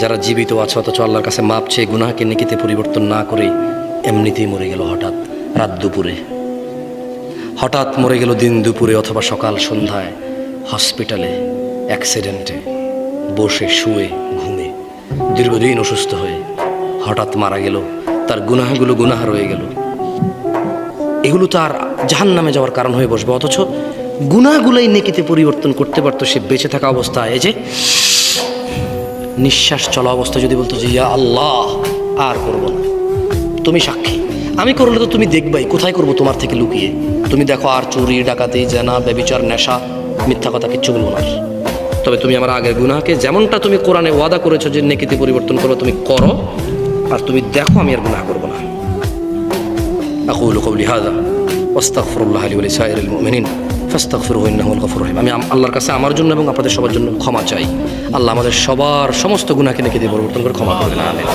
যারা জীবিত আছে অথচ আল্লাহর কাছে মাপ চেয়ে গুনাহকে নেকিতে পরিবর্তন না করে এমনিতেই মরে গেল হঠাৎ রাত দুপুরে, হঠাৎ মরে গেল দিন দুপুরে অথবা সকাল সন্ধ্যায়, হসপিটালে অ্যাক্সিডেন্টে, বসে শুয়ে ঘুমে, দীর্ঘদিন অসুস্থ হয়ে হঠাৎ মারা গেল। তার গুনাহগুলো গুনাহ রয়ে গেল, এগুলো তার জাহান্নামে যাওয়ার কারণ হয়ে বসবে। অথচ গুনাহগুলোই নেকিতে পরিবর্তন করতে পারতো সে বেঁচে থাকা অবস্থায়। এই যে নিঃশ্বাস চলা অবস্থা যদি বলতো যে ইয়া আল্লাহ আর করবো না, তুমি সাক্ষী, আমি করলে তো তুমি দেখবাই, কোথায় করবো তোমার থেকে লুকিয়ে। তুমি দেখো আর চুরি ডাকাতি জেনা ব্যভিচার নেশা মিথ্যা কথা কিচ্ছু বলবো না, তবে তুমি আমার আগের গুনাহকে যেমনটা তুমি কোরআনে ওয়াদা করেছো যে নেকিতে পরিবর্তন করো তুমি করো, আর তুমি দেখো আমি আর গুনাহ করবো না। আকুলু কওলি হাযা ওয়াস্তাগফিরুল্লাহ লি ওয়া লিসাইরিল মুমিনিন ফাস্তাগফিরুহু ইন্নাহু আল গফুরুর রহিম। আমি আল্লাহর কাছে আমার জন্য এবং আপনাদের সবার জন্য ক্ষমা চাই। আল্লাহ আমাদের সবার সমস্ত গুনাহকে নেকিতে পরিবর্তন করে ক্ষমা করবেন, আমিন।